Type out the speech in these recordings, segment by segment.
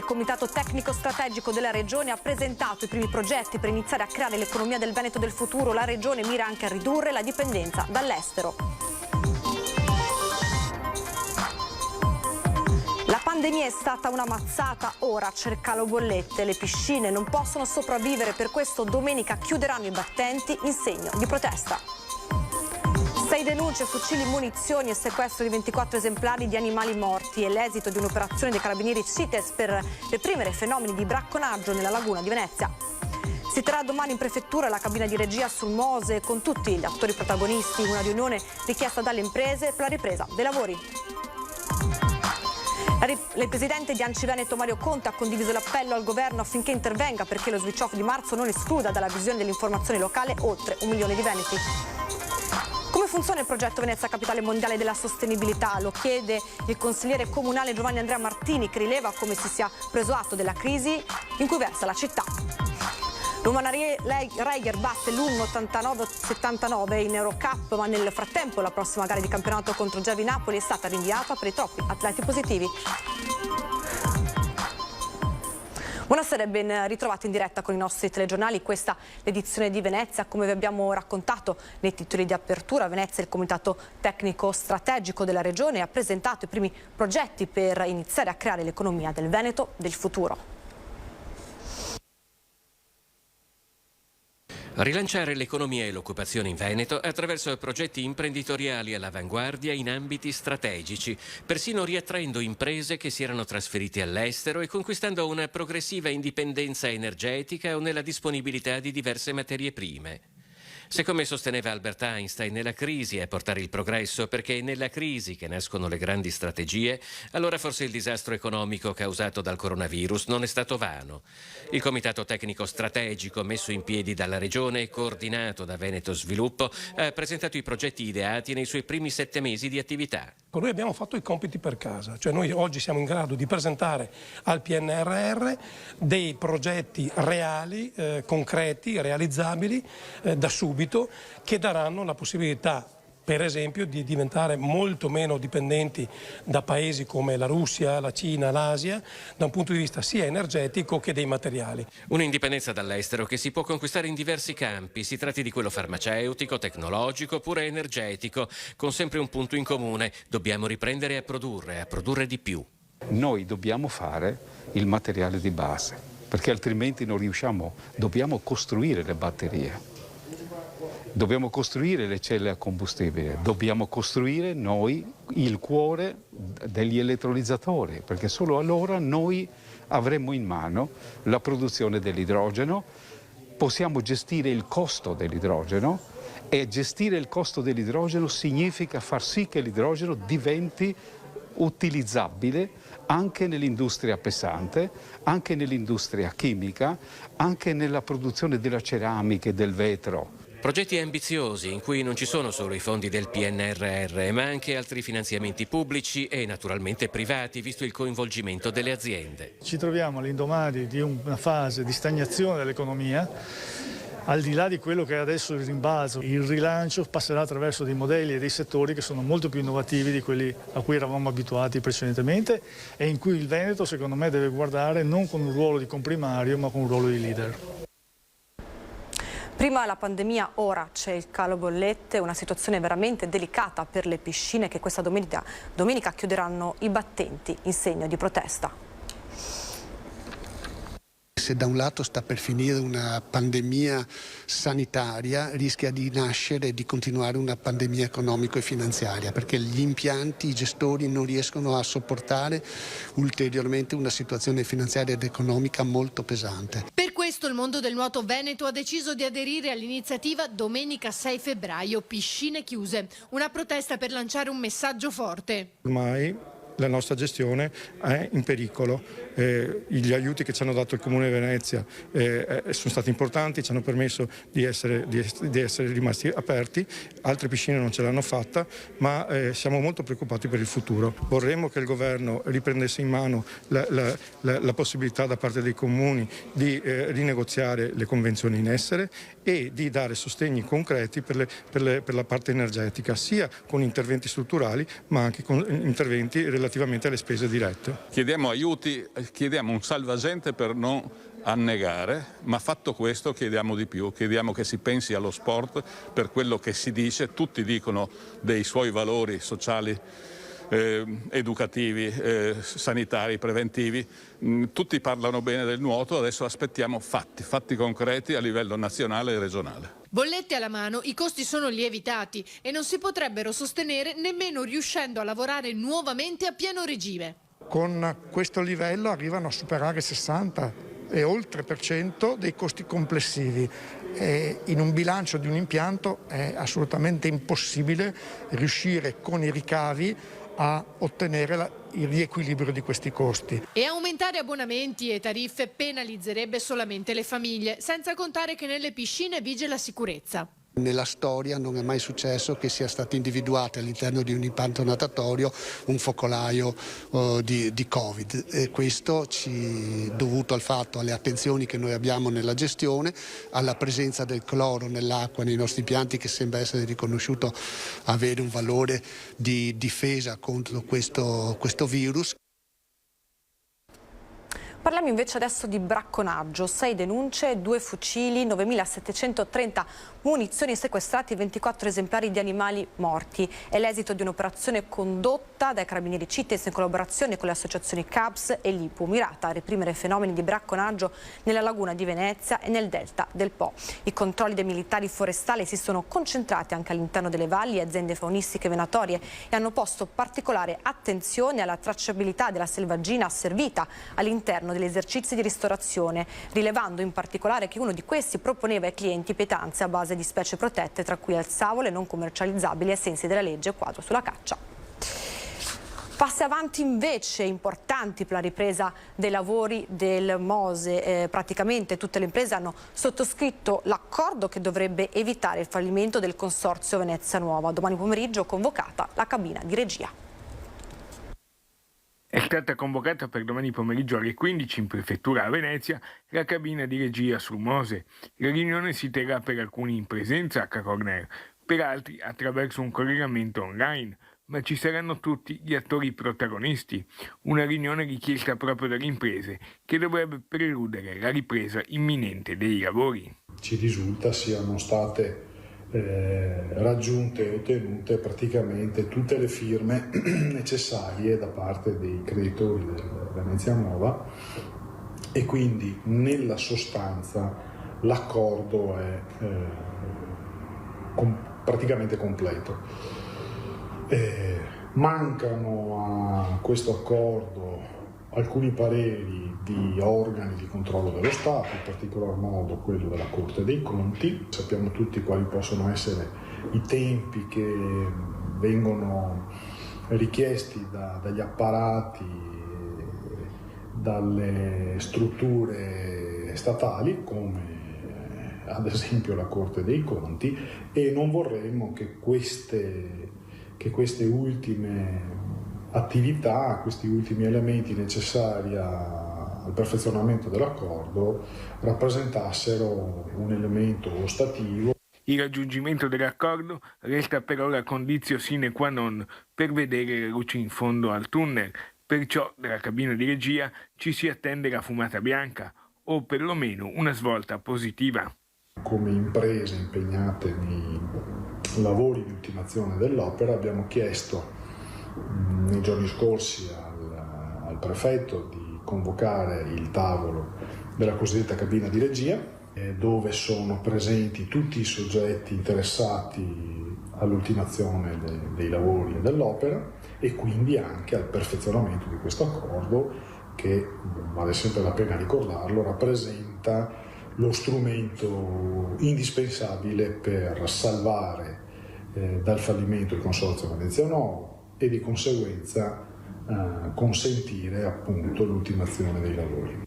Comitato Tecnico Strategico della Regione ha presentato i primi progetti per iniziare a creare l'economia del Veneto del futuro. La Regione mira anche a ridurre la dipendenza dall'estero. La pandemia è stata una mazzata, ora cercalo bollette. Le piscine non possono sopravvivere, per questo domenica chiuderanno i battenti in segno di protesta. 6 denunce, fucili, munizioni e sequestro di 24 esemplari di animali morti è l'esito di un'operazione dei carabinieri CITES per reprimere fenomeni di bracconaggio nella laguna di Venezia. Si terrà domani in prefettura la cabina di regia sul Mose con tutti gli attori protagonisti, una riunione richiesta dalle imprese per la ripresa dei lavori. Il presidente di ANCI Veneto Mario Conte ha condiviso l'appello al governo affinché intervenga perché lo switch off di marzo non escluda dalla visione dell'informazione locale oltre 1 milione di veneti. Come funziona il progetto Venezia Capitale Mondiale della Sostenibilità? Lo chiede il consigliere comunale Giovanni Andrea Martini, che rileva come si sia preso atto della crisi in cui versa la città. L'Umana Reiger batte l'1,89-79 in Eurocup, ma nel frattempo la prossima gara di campionato contro Gelvi Napoli è stata rinviata per i troppi atleti positivi. Buonasera e ben ritrovati in diretta con i nostri telegiornali. Questa è l'edizione di Venezia. Come vi abbiamo raccontato nei titoli di apertura, Venezia, il Comitato Tecnico Strategico della Regione, ha presentato i primi progetti per iniziare a creare l'economia del Veneto del futuro. Rilanciare l'economia e l'occupazione in Veneto attraverso progetti imprenditoriali all'avanguardia in ambiti strategici, persino riattraendo imprese che si erano trasferite all'estero e conquistando una progressiva indipendenza energetica o nella disponibilità di diverse materie prime. Se, come sosteneva Albert Einstein, nella crisi è portare il progresso, perché è nella crisi che nascono le grandi strategie, allora forse il disastro economico causato dal coronavirus non è stato vano. Il Comitato Tecnico Strategico, messo in piedi dalla Regione e coordinato da Veneto Sviluppo, ha presentato i progetti ideati nei suoi primi 7 mesi di attività. Noi abbiamo fatto i compiti per casa, cioè noi oggi siamo in grado di presentare al PNRR dei progetti reali, concreti, realizzabili da subito, che daranno la possibilità, per esempio, di diventare molto meno dipendenti da paesi come la Russia, la Cina, l'Asia, da un punto di vista sia energetico che dei materiali. Un'indipendenza dall'estero che si può conquistare in diversi campi, si tratti di quello farmaceutico, tecnologico oppure energetico, con sempre un punto in comune: dobbiamo riprendere a produrre di più. Noi dobbiamo fare il materiale di base, perché altrimenti non riusciamo, dobbiamo costruire le batterie. Dobbiamo costruire le celle a combustibile, dobbiamo costruire noi il cuore degli elettrolizzatori, perché solo allora noi avremo in mano la produzione dell'idrogeno, possiamo gestire il costo dell'idrogeno, e gestire il costo dell'idrogeno significa far sì che l'idrogeno diventi utilizzabile anche nell'industria pesante, anche nell'industria chimica, anche nella produzione della ceramica e del vetro. Progetti ambiziosi in cui non ci sono solo i fondi del PNRR, ma anche altri finanziamenti pubblici e naturalmente privati, visto il coinvolgimento delle aziende. Ci troviamo all'indomani di una fase di stagnazione dell'economia. Al di là di quello che è adesso il rimbalzo, il rilancio passerà attraverso dei modelli e dei settori che sono molto più innovativi di quelli a cui eravamo abituati precedentemente e in cui il Veneto, secondo me, deve guardare non con un ruolo di comprimario, ma con un ruolo di leader. Prima la pandemia, ora c'è il calo bollette, una situazione veramente delicata per le piscine che questa domenica chiuderanno i battenti in segno di protesta. Se da un lato sta per finire una pandemia sanitaria, rischia di nascere e di continuare una pandemia economico e finanziaria, perché gli impianti, i gestori non riescono a sopportare ulteriormente una situazione finanziaria ed economica molto pesante. Per questo il mondo del nuoto veneto ha deciso di aderire all'iniziativa Domenica 6 febbraio, piscine chiuse, una protesta per lanciare un messaggio forte. Ormai la nostra gestione è in pericolo. Gli aiuti che ci hanno dato il Comune di Venezia sono stati importanti, ci hanno permesso di essere rimasti aperti, altre piscine non ce l'hanno fatta, ma siamo molto preoccupati per il futuro. Vorremmo che il governo riprendesse in mano la possibilità da parte dei comuni di rinegoziare le convenzioni in essere e di dare sostegni concreti per la parte energetica, sia con interventi strutturali ma anche con interventi relativi relativamente alle spese dirette. Chiediamo aiuti, chiediamo un salvagente per non annegare, ma fatto questo chiediamo di più, chiediamo che si pensi allo sport per quello che si dice, tutti dicono dei suoi valori sociali, educativi, sanitari, preventivi, tutti parlano bene del nuoto, adesso aspettiamo fatti concreti a livello nazionale e regionale. Bollette alla mano, i costi sono lievitati e non si potrebbero sostenere nemmeno riuscendo a lavorare nuovamente a pieno regime. Con questo livello arrivano a superare 60 e oltre % dei costi complessivi. E in un bilancio di un impianto è assolutamente impossibile riuscire con i ricavi a ottenere il riequilibrio di questi costi. E aumentare abbonamenti e tariffe penalizzerebbe solamente le famiglie, senza contare che nelle piscine vige la sicurezza. Nella storia non è mai successo che sia stato individuato all'interno di un impianto natatorio un focolaio di Covid, e questo dovuto al fatto, alle attenzioni che noi abbiamo nella gestione, alla presenza del cloro nell'acqua nei nostri impianti, che sembra essere riconosciuto avere un valore di difesa contro questo virus. Parliamo invece adesso di bracconaggio, 6 denunce, 2 fucili, 9.730 munizioni sequestrate e 24 esemplari di animali morti. È l'esito di un'operazione condotta dai carabinieri CITES in collaborazione con le associazioni CAPS e l'IPU, mirata a reprimere fenomeni di bracconaggio nella laguna di Venezia e nel delta del Po. I controlli dei militari forestali si sono concentrati anche all'interno delle valli e aziende faunistiche venatorie e hanno posto particolare attenzione alla tracciabilità della selvaggina asservita all'interno degli esercizi di ristorazione, rilevando in particolare che uno di questi proponeva ai clienti pietanze a base di specie protette, tra cui alzavole non commercializzabili ai sensi della legge quadro sulla caccia. Passi avanti invece importanti per la ripresa dei lavori del Mose. Praticamente tutte le imprese hanno sottoscritto l'accordo che dovrebbe evitare il fallimento del consorzio Venezia Nuova. Domani pomeriggio convocata la cabina di regia. È stata convocata per domani pomeriggio alle 15 in prefettura a Venezia la cabina di regia sul Mose. La riunione si terrà per alcuni in presenza a Cacorner, per altri attraverso un collegamento online, ma ci saranno tutti gli attori protagonisti. Una riunione richiesta proprio dalle imprese che dovrebbe preludere la ripresa imminente dei lavori. Ci risulta siano state raggiunte e ottenute praticamente tutte le firme necessarie da parte dei creditori del Venezia Nuova e quindi nella sostanza l'accordo è praticamente completo. Mancano a questo accordo alcuni pareri di organi di controllo dello Stato, in particolar modo quello della Corte dei Conti. Sappiamo tutti quali possono essere i tempi che vengono richiesti dagli apparati, dalle strutture statali, come ad esempio la Corte dei Conti, e non vorremmo che queste ultime attività, questi ultimi elementi necessari al perfezionamento dell'accordo rappresentassero un elemento ostativo. Il raggiungimento dell'accordo resta però la condizio sine qua non per vedere la luce in fondo al tunnel, perciò dalla cabina di regia ci si attende la fumata bianca o perlomeno una svolta positiva. Come imprese impegnate nei lavori di ultimazione dell'opera abbiamo chiesto nei giorni scorsi al prefetto di convocare il tavolo della cosiddetta cabina di regia, dove sono presenti tutti i soggetti interessati all'ultimazione dei lavori e dell'opera e quindi anche al perfezionamento di questo accordo che, vale sempre la pena ricordarlo, rappresenta lo strumento indispensabile per salvare dal fallimento il consorzio Venezia Nuova e di conseguenza consentire appunto l'ultimazione dei lavori.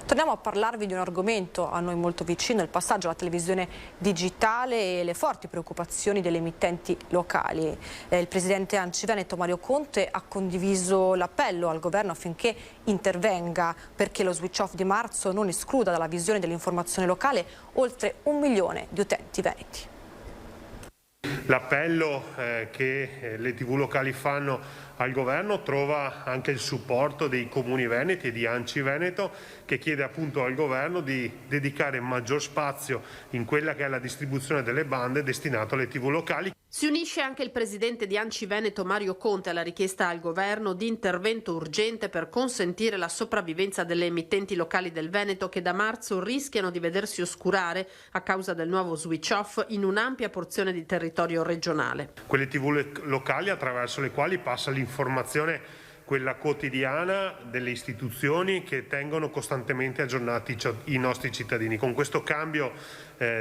Torniamo a parlarvi di un argomento a noi molto vicino, il passaggio alla televisione digitale e le forti preoccupazioni delle emittenti locali. Il presidente ANCI Veneto Mario Conte ha condiviso l'appello al governo affinché intervenga perché lo switch off di marzo non escluda dalla visione dell'informazione locale oltre 1 milione di utenti veneti. L'appello che le TV locali fanno al governo trova anche il supporto dei comuni veneti e di ANCI Veneto, che chiede appunto al governo di dedicare maggior spazio in quella che è la distribuzione delle bande destinato alle TV locali. Si unisce anche il presidente di ANCI Veneto Mario Conte alla richiesta al governo di intervento urgente per consentire la sopravvivenza delle emittenti locali del Veneto, che da marzo rischiano di vedersi oscurare a causa del nuovo switch off in un'ampia porzione di territorio regionale. Quelle TV locali attraverso le quali passa l'informazione, quella quotidiana, delle istituzioni che tengono costantemente aggiornati i nostri cittadini. Con questo cambio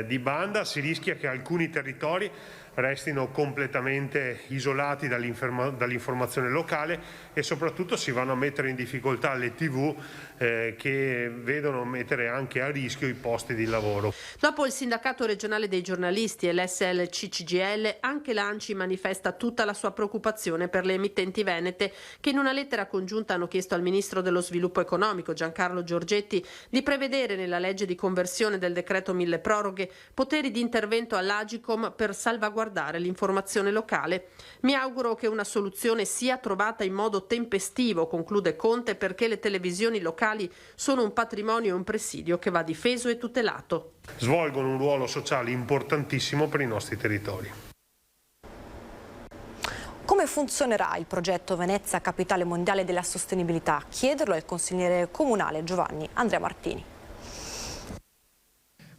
di banda si rischia che alcuni territori restino completamente isolati dall'informazione locale e soprattutto si vanno a mettere in difficoltà le TV che vedono mettere anche a rischio i posti di lavoro. Dopo il sindacato regionale dei giornalisti e l'SLC-CGIL, anche l'ANCI manifesta tutta la sua preoccupazione per le emittenti venete, che in una lettera congiunta hanno chiesto al ministro dello sviluppo economico Giancarlo Giorgetti di prevedere nella legge di conversione del decreto mille proroghe poteri di intervento all'Agicom per salvaguardare l'informazione locale. Mi auguro che una soluzione sia trovata in modo tempestivo, conclude Conte, perché le televisioni locali sono un patrimonio e un presidio che va difeso e tutelato. Svolgono un ruolo sociale importantissimo per i nostri territori. Come funzionerà il progetto Venezia Capitale Mondiale della Sostenibilità? Chiederlo al consigliere comunale Giovanni Andrea Martini.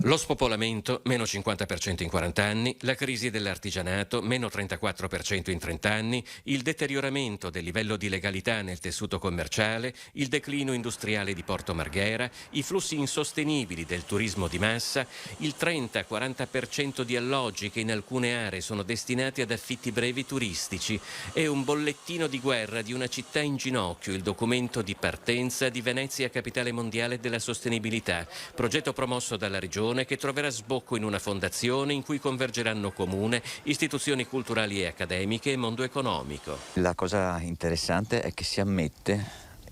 Lo spopolamento, meno 50% in 40 anni, la crisi dell'artigianato, meno 34% in 30 anni, il deterioramento del livello di legalità nel tessuto commerciale, il declino industriale di Porto Marghera, i flussi insostenibili del turismo di massa, il 30-40% di alloggi che in alcune aree sono destinati ad affitti brevi turistici e un bollettino di guerra di una città in ginocchio, il documento di partenza di Venezia Capitale Mondiale della Sostenibilità, progetto promosso dalla Regione che troverà sbocco in una fondazione in cui convergeranno comune, istituzioni culturali e accademiche e mondo economico. La cosa interessante è che si ammette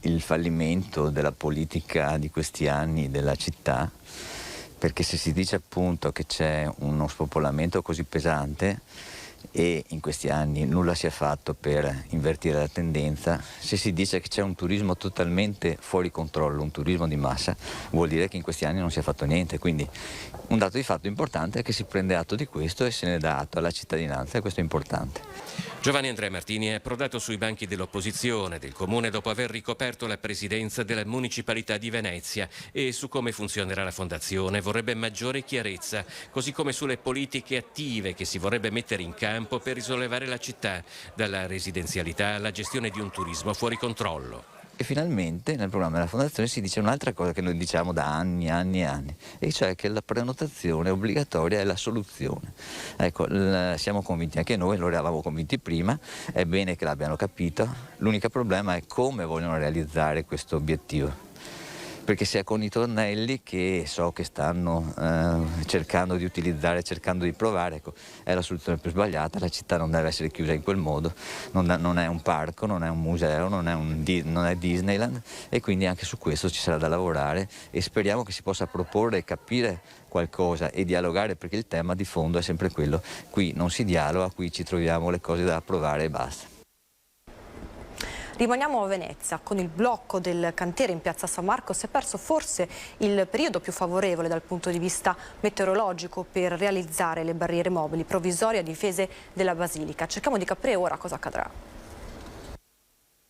il fallimento della politica di questi anni della città, perché se si dice appunto che c'è uno spopolamento così pesante e in questi anni nulla si è fatto per invertire la tendenza, se si dice che c'è un turismo totalmente fuori controllo, un turismo di massa, vuol dire che in questi anni non si è fatto niente. Quindi un dato di fatto importante è che si prende atto di questo e se ne dà atto alla cittadinanza, e questo è importante. Giovanni Andrea Martini è approdato sui banchi dell'opposizione del comune dopo aver ricoperto la presidenza della municipalità di Venezia e su come funzionerà la fondazione vorrebbe maggiore chiarezza, così come sulle politiche attive che si vorrebbe mettere in campo per risollevare la città dalla residenzialità alla gestione di un turismo fuori controllo. E finalmente nel programma della Fondazione si dice un'altra cosa che noi diciamo da anni, e cioè che la prenotazione obbligatoria è la soluzione. Ecco, siamo convinti anche noi, lo eravamo convinti prima, è bene che l'abbiano capito, l'unico problema è come vogliono realizzare questo obiettivo. Perché se è con i tornelli, che so che stanno cercando di utilizzare, cercando di provare, ecco, è la soluzione più sbagliata. La città non deve essere chiusa in quel modo, non è un parco, non è un museo, non è Disneyland, e quindi anche su questo ci sarà da lavorare e speriamo che si possa proporre e capire qualcosa e dialogare, perché il tema di fondo è sempre quello. Qui non si dialoga, qui ci troviamo le cose da approvare e basta. Rimaniamo a Venezia. Con il blocco del cantiere in piazza San Marco si è perso forse il periodo più favorevole dal punto di vista meteorologico per realizzare le barriere mobili provvisorie a difesa della Basilica. Cerchiamo di capire ora cosa accadrà.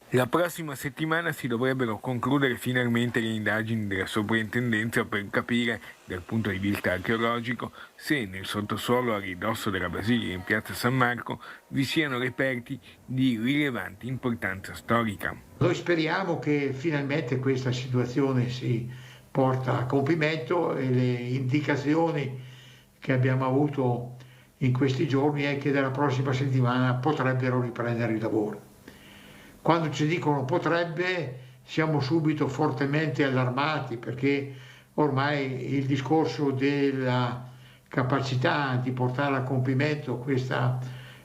La prossima settimana si dovrebbero concludere finalmente le indagini della soprintendenza per capire, dal punto di vista archeologico, se nel sottosuolo a ridosso della Basilica in piazza San Marco vi siano reperti di rilevante importanza storica. Noi speriamo che finalmente questa situazione si porta a compimento e le indicazioni che abbiamo avuto in questi giorni è che dalla prossima settimana potrebbero riprendere il lavoro. Quando ci dicono potrebbe, siamo subito fortemente allarmati, perché ormai il discorso della capacità di portare a compimento questa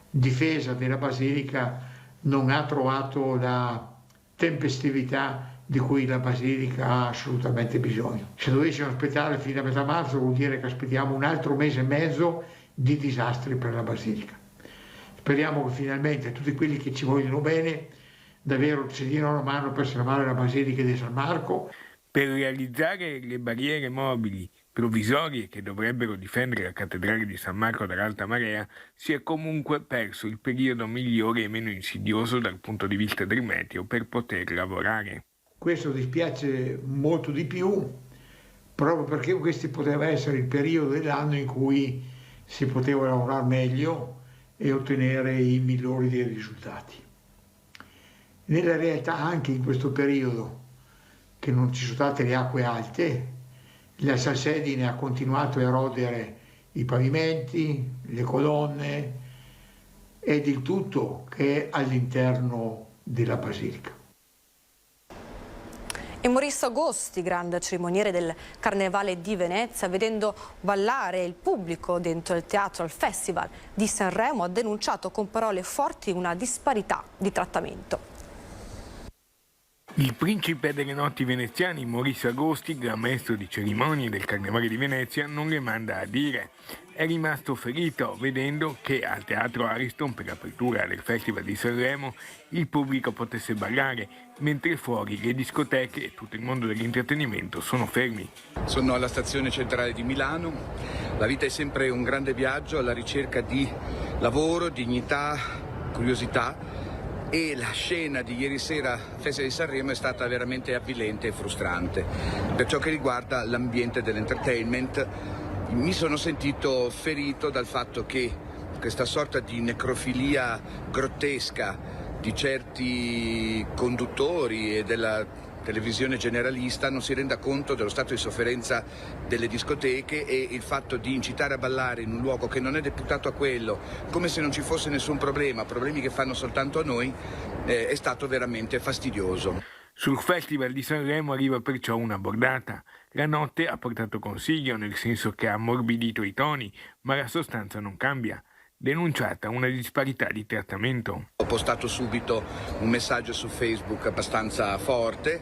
difesa della Basilica non ha trovato la tempestività di cui la Basilica ha assolutamente bisogno. Se dovessimo aspettare fino a metà marzo vuol dire che aspettiamo un altro mese e mezzo di disastri per la Basilica. speriamo che finalmente tutti quelli che ci vogliono bene davvero ci diano una mano per salvare la Basilica di San Marco. Per realizzare le barriere mobili provvisorie che dovrebbero difendere la cattedrale di San Marco dall'alta marea, si è comunque perso il periodo migliore e meno insidioso dal punto di vista del meteo per poter lavorare. Questo dispiace molto di più, proprio perché questo poteva essere il periodo dell'anno in cui si poteva lavorare meglio e ottenere i migliori dei risultati. Nella realtà, anche in questo periodo, che non ci sono state le acque alte, la salsedine ha continuato a erodere i pavimenti, le colonne ed il tutto che è all'interno della basilica. E Maurizio Agosti, grande cerimoniere del Carnevale di Venezia, vedendo ballare il pubblico dentro il teatro al Festival di Sanremo, ha denunciato con parole forti una disparità di trattamento. Il principe delle notti veneziane, Maurizio Agosti, gran maestro di cerimonie del Carnevale di Venezia, non le manda a dire. È rimasto ferito vedendo che al Teatro Ariston, per l'apertura del Festival di Sanremo, il pubblico potesse ballare, mentre fuori le discoteche e tutto il mondo dell'intrattenimento sono fermi. Sono alla stazione centrale di Milano. La vita è sempre un grande viaggio alla ricerca di lavoro, dignità, curiosità. E la scena di ieri sera, Festival di Sanremo, è stata veramente avvilente e frustrante. Per ciò che riguarda l'ambiente dell'entertainment, mi sono sentito ferito dal fatto che questa sorta di necrofilia grottesca di certi conduttori e della televisione generalista non si renda conto dello stato di sofferenza delle discoteche e il fatto di incitare a ballare in un luogo che non è deputato a quello, come se non ci fosse nessun problema, problemi che fanno soltanto a noi, è stato veramente fastidioso. Sul Festival di Sanremo arriva perciò una bordata. La notte ha portato consiglio, nel senso che ha ammorbidito i toni, ma la sostanza non cambia. Denunciata una disparità di trattamento. Ho postato subito un messaggio su Facebook abbastanza forte,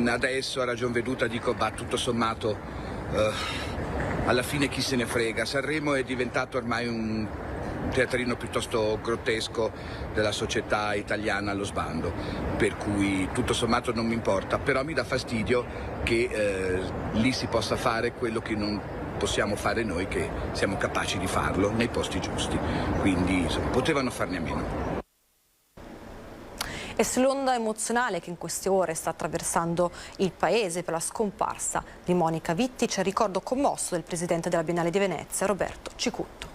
adesso a ragion veduta dico tutto sommato alla fine chi se ne frega. Sanremo è diventato ormai un teatrino piuttosto grottesco della società italiana allo sbando, per cui tutto sommato non mi importa, però mi dà fastidio che lì si possa fare quello che non possiamo fare noi, che siamo capaci di farlo nei posti giusti, quindi insomma, potevano farne a meno. E sull'onda emozionale che in queste ore sta attraversando il paese per la scomparsa di Monica Vitti c'è il ricordo commosso del presidente della Biennale di Venezia, Roberto Cicutto.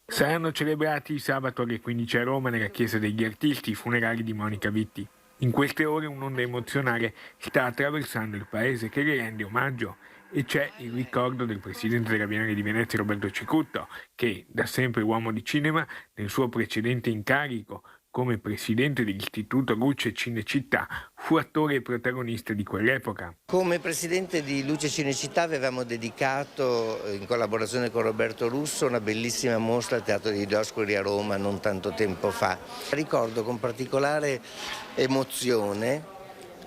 Saranno celebrati sabato alle 15 a Roma nella Chiesa degli Artisti i funerali di Monica Vitti. In queste ore un'onda emozionale sta attraversando il paese che le rende omaggio. E c'è il ricordo del presidente della Biennale di Venezia Roberto Cicutto, che, da sempre uomo di cinema, nel suo precedente incarico come presidente dell'Istituto Luce Cinecittà, fu attore e protagonista di quell'epoca. Come presidente di Luce Cinecittà avevamo dedicato, in collaborazione con Roberto Russo, una bellissima mostra al Teatro di Dioscuri a Roma non tanto tempo fa. Ricordo con particolare emozione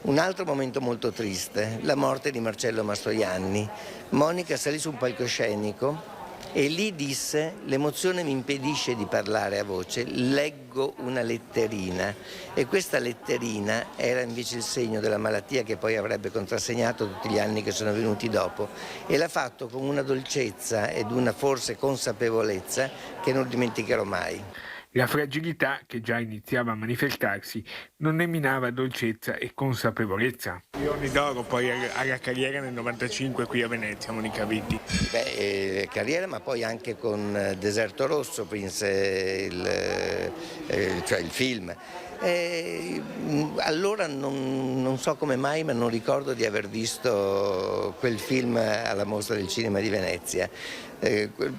un altro momento molto triste, la morte di Marcello Mastroianni. Monica salì su un palcoscenico e lì disse: l'emozione mi impedisce di parlare a voce, leggo una letterina. E questa letterina era invece il segno della malattia che poi avrebbe contrassegnato tutti gli anni che sono venuti dopo, e l'ha fatto con una dolcezza ed una forse consapevolezza che non dimenticherò mai. La fragilità, che già iniziava a manifestarsi, non ne minava dolcezza e consapevolezza. Giorni d'oro poi alla carriera nel 95 qui a Venezia, Monica Vitti. Carriera, ma poi anche con Deserto Rosso, Prince, cioè il film. Allora non so come mai, ma non ricordo di aver visto quel film alla Mostra del Cinema di Venezia.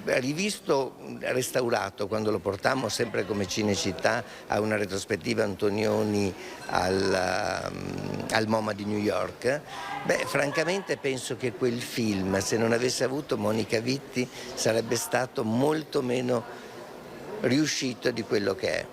Rivisto, restaurato, quando lo portammo sempre come Cinecittà a una retrospettiva Antonioni al MoMA di New York, francamente penso che quel film, se non avesse avuto Monica Vitti, sarebbe stato molto meno riuscito di quello che è.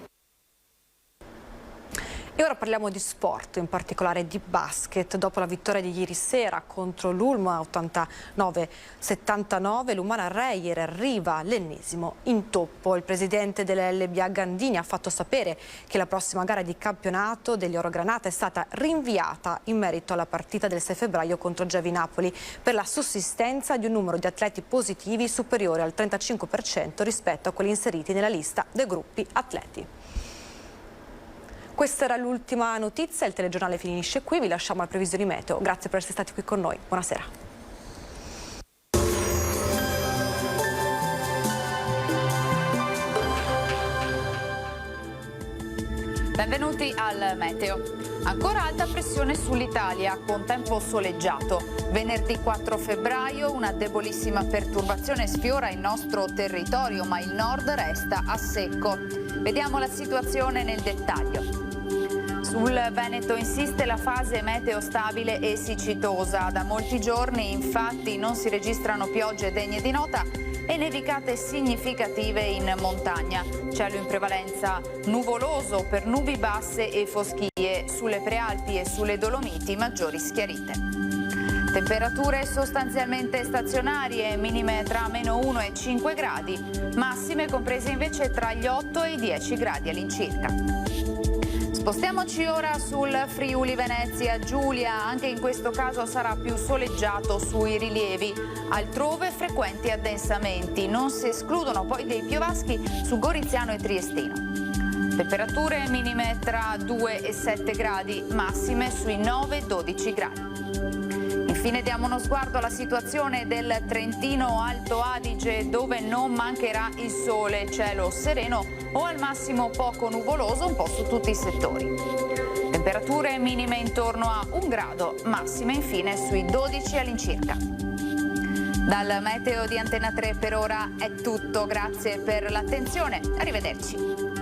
E ora parliamo di sport, in particolare di basket. Dopo la vittoria di ieri sera contro l'Ulm 89-79, l'Umana Reyer arriva all'ennesimo intoppo. Il presidente dell'LBA Gandini ha fatto sapere che la prossima gara di campionato degli Orogranata è stata rinviata in merito alla partita del 6 febbraio contro Gevi Napoli per la sussistenza di un numero di atleti positivi superiore al 35% rispetto a quelli inseriti nella lista dei gruppi atleti. Questa era l'ultima notizia, il telegiornale finisce qui, vi lasciamo alle previsioni meteo. Grazie per essere stati qui con noi, buonasera. Benvenuti al meteo. Ancora alta pressione sull'Italia con tempo soleggiato. Venerdì 4 febbraio una debolissima perturbazione sfiora il nostro territorio, ma il nord resta a secco. Vediamo la situazione nel dettaglio. Sul Veneto insiste la fase meteo stabile e siccitosa. Da molti giorni infatti non si registrano piogge degne di nota e nevicate significative in montagna. Cielo in prevalenza nuvoloso per nubi basse e foschie. Sulle prealpi e sulle Dolomiti maggiori schiarite. Temperature sostanzialmente stazionarie, minime tra -1 e 5 gradi, massime comprese invece tra gli 8 e i 10 gradi all'incirca. Spostiamoci ora sul Friuli Venezia Giulia, anche in questo caso sarà più soleggiato sui rilievi, altrove frequenti addensamenti, non si escludono poi dei piovaschi su Goriziano e Triestino. Temperature minime tra 2 e 7 gradi, massime sui 9-12 gradi. Infine diamo uno sguardo alla situazione del Trentino Alto Adige, dove non mancherà il sole, cielo sereno o al massimo poco nuvoloso un po' su tutti i settori. Temperature minime intorno a 1 grado, massime infine sui 12 all'incirca. Dal meteo di Antena 3 per ora è tutto, grazie per l'attenzione, arrivederci.